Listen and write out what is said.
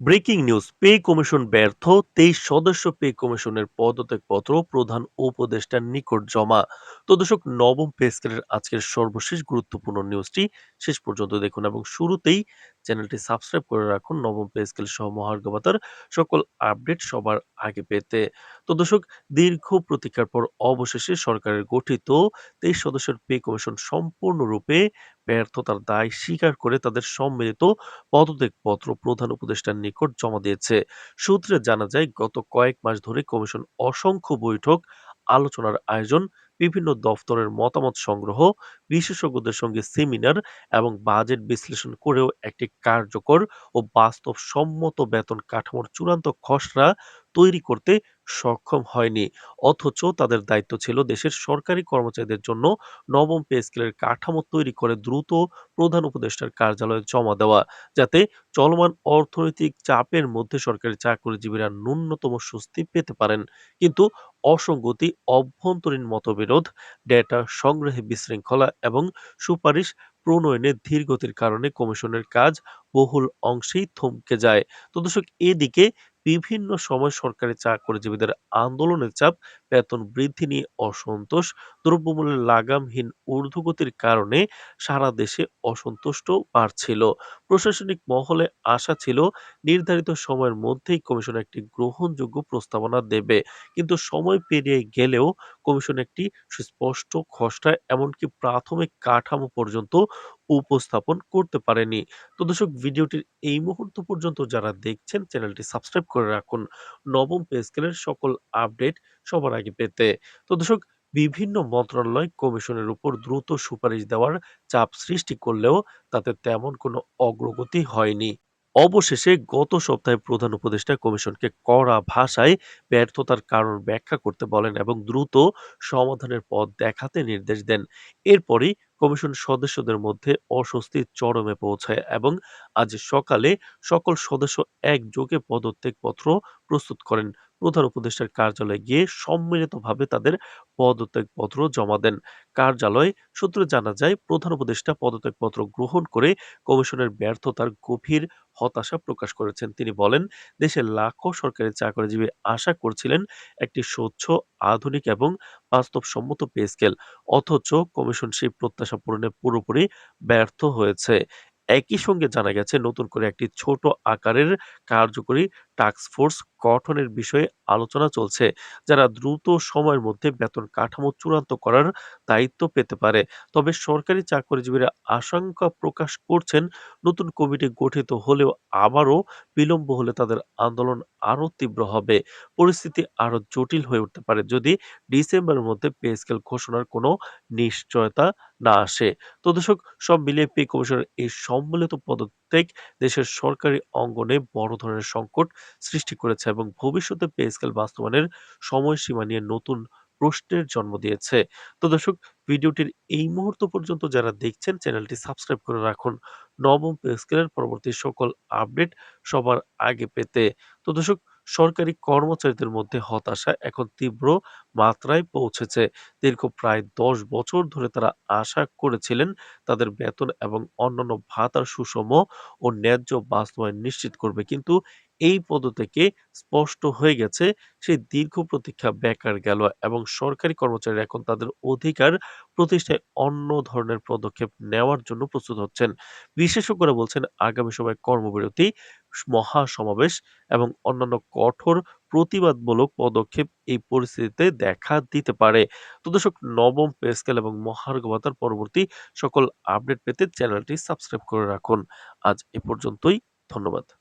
Breaking news, pay commission ব্যর্থ, ২৩ সদস্য pay কমিশনের পদত্যাগপত্র প্রধান উপদেষ্টার নিকট জমা। তো দর্শক, নবম পে স্কেলের আজকের সর্বশেষ গুরুত্বপূর্ণ নিউজটি শেষ পর্যন্ত দেখুন এবং শুরুতেই চ্যানেলটি সাবস্ক্রাইব করে রাখুন নবম পে স্কেল সহ মহার্ঘ ভাতার সকল আপডেট সবার আগে পেতে। তো দর্শক, দীর্ঘ প্রতীক্ষার পর অবশেষে সরকারের গঠিত ২৩ সদস্যের পে কমিশন সম্পূর্ণরূপে ব্যর্থতার দায় স্বীকার করে তাদের সম্মিলিত পদত্যাগপত্র প্রধান উপদেষ্টার নিকট জমা দিয়েছে। সূত্রে জানা যায়, গত কয়েক মাস ধরে কমিশন অসংখ্য বৈঠক, আলোচনার আয়োজন, বিভিন্ন দফতরের মতামত সংগ্রহ, বিশেষজ্ঞদের সঙ্গে সেমিনার এবং বাজেট বিশ্লেষণ করেও একটি কার্যকর ও বাস্তবসম্মত বেতন কাঠামোর চূড়ান্ত খসড়া তৈরি করতে সক্ষম হয়নি। অথচ তাদের দায়িত্ব ছিল দেশের সরকারি কর্মচারীদের জন্য নবম পে স্কেলের কাঠামো তৈরি করে দ্রুত প্রধান উপদেষ্টার কার্যালয়ে জমা দেওয়া, যাতে চলমান অর্থনৈতিক চাপের মধ্যে সরকারি চাকরিজীবীরা ন্যূনতম স্বস্তি পেতে পারেন। কিন্তু অসঙ্গতি, অভ্যন্তরীণ মতবিরোধ, ডেটা সংগ্রহে বিশৃঙ্খলা এবং সুপারিশ প্রণয়নে ধীরগতির কারণে কমিশনের কাজ বহুল অংশেই থমকে যায়। তো দর্শক, এদিকে বিভিন্ন সময় সরকারি চাকরিজীবীদের আন্দোলনের চাপ, বেতন বৃদ্ধি নিয়ে অসন্তোষ, দ্রব্যমূল্যের লাগামহীন ঊর্ধ্বগতির কারণে সারা দেশে অসন্তুষ্ট বাড়ছিল। প্রশাসনিক মহলে আশা ছিল নির্ধারিত সময়ের মধ্যেই কমিশন একটি গ্রহণযোগ্য প্রস্তাবনা দেবে। কিন্তু সময় পেরিয়ে গেলেও কমিশন একটি সুস্পষ্ট খসড়া, এমনকি প্রাথমিক কাঠামো পর্যন্ত উপস্থাপন করতে পারেনি। তো দর্শক, ভিডিওটির এই মুহূর্ত পর্যন্ত যারা দেখছেন, চ্যানেলটি সাবস্ক্রাইব করে রাখুন নবম পে স্কেলের সকল আপডেট সবার আগে পেতে। তো দর্শক, বিভিন্ন মন্ত্রণালয় কমিশনের উপর দ্রুত সুপারিশ দেওয়ার চাপ সৃষ্টি করলেও তাতে তেমন কোনো অগ্রগতি হয়নি। অবশেষে গত সপ্তাহে প্রধান উপদেষ্টা কমিশনকে কড়া ভাষায় ব্যর্থতার কারণ ব্যাখ্যা করতে বলেন এবং দ্রুত সমাধানের পথ দেখাতে নির্দেশ দেন। এরপরই কমিশন সদস্যদের মধ্যে অস্বস্তির চরমে পৌঁছায় এবং আজ সকালে সকল সদস্য একযোগে পদত্যাগপত্র প্রস্তুত করেন। প্রধান উপদেষ্টার কার্যালয়ে গিয়ে সম্মিলিতভাবে তাদের পদত্যাগপত্র জমা দেন। কার্যালয় সূত্রে জানা যায়, প্রধান উপদেষ্টা পদত্যাগপত্র গ্রহণ করে কমিশনের ব্যর্থতার গভীর হতাশা প্রকাশ করেছেন। তিনি বলেন, দেশের লাখো সরকারি চাকরিজীবী আশা করছিলেন একটি স্বচ্ছ, আধুনিক এবং বাস্তবসম্মত পে স্কেল। অথচ কমিশন সেই প্রত্যাশা পূরণে পুরোপুরি ব্যর্থ হয়েছে। একই সঙ্গে জানা গেছে, নতুন করে একটি ছোট আকারের কার্যকরী টাস্ক ফোর্স গঠনের বিষয়ে আলোচনা চলছে, যারা দ্রুত সময়ের মধ্যে বেতন কাঠামো চূড়ান্ত করার দায়িত্ব পেতে পারে। তবে সরকারি চাকরিজীবীরা আশঙ্কা প্রকাশ করছেন, নতুন কমিটি গঠিত হলেও আবারও বিলম্ব হলে তাদের আন্দোলন আরো তীব্র হবে। পরিস্থিতি আরো জটিল হয়ে উঠতে পারে যদি ডিসেম্বরের মধ্যে পে স্কেল ঘোষণার কোনো নিশ্চয়তা না আসে। তো দর্শক, সব মিলিয়ে পে কমিশনের এই সম্মিলিত পদত্যাগ দেশের সরকারি অঙ্গনে বড় ধরনের সংকট সৃষ্টি করেছে এবং ভবিষ্যতে পে স্কেল বাস্তবায়নের সময়সীমা নিয়ে নতুন প্রশ্নের জন্ম দিয়েছে। তো দর্শক, ভিডিওটির এই মুহূর্ত পর্যন্ত যারা দেখছেন, চ্যানেলটি সাবস্ক্রাইব করে রাখুন নবম পে স্কেলের পরবর্তী সকল আপডেট সবার আগে পেতে। তো দর্শক, সরকারি কর্মচারীদের মধ্যে হতাশা এখন তীব্র মাত্রায় পৌঁছেছে। দীর্ঘ প্রায় ১০ বছর ধরে তারা আশা করেছিলেন তাদের বেতন এবং অন্যান্য ভাতার সুষম ও ন্যায্য বাস্তবায়ন নিশ্চিত করবে। কিন্তু এই পদত্যাগে স্পষ্ট হয়ে গেছে, সেই দীর্ঘ প্রতীক্ষা বেকার গেল এবং সরকারি কর্মচারীরা এখন তাদের অধিকার প্রতিষ্ঠায় অন্য ধরনের পদক্ষেপ নেওয়ার জন্য প্রস্তুত হচ্ছেন। বিশেষজ্ঞরা বলছেন, আগামী সময়ে কর্মবিরতি, মহাসমাবেশ এবং অন্যান্য কঠোর প্রতিবাদমূলক পদক্ষেপ এই পরিস্থিতিতে দেখা দিতে পারে। তো দর্শক, নবম পে স্কেল এবং মহার্ঘ ভাতার পরবর্তী সকল আপডেট পেতে চ্যানেলটি সাবস্ক্রাইব করে রাখুন। আজ এ পর্যন্তই। ধন্যবাদ।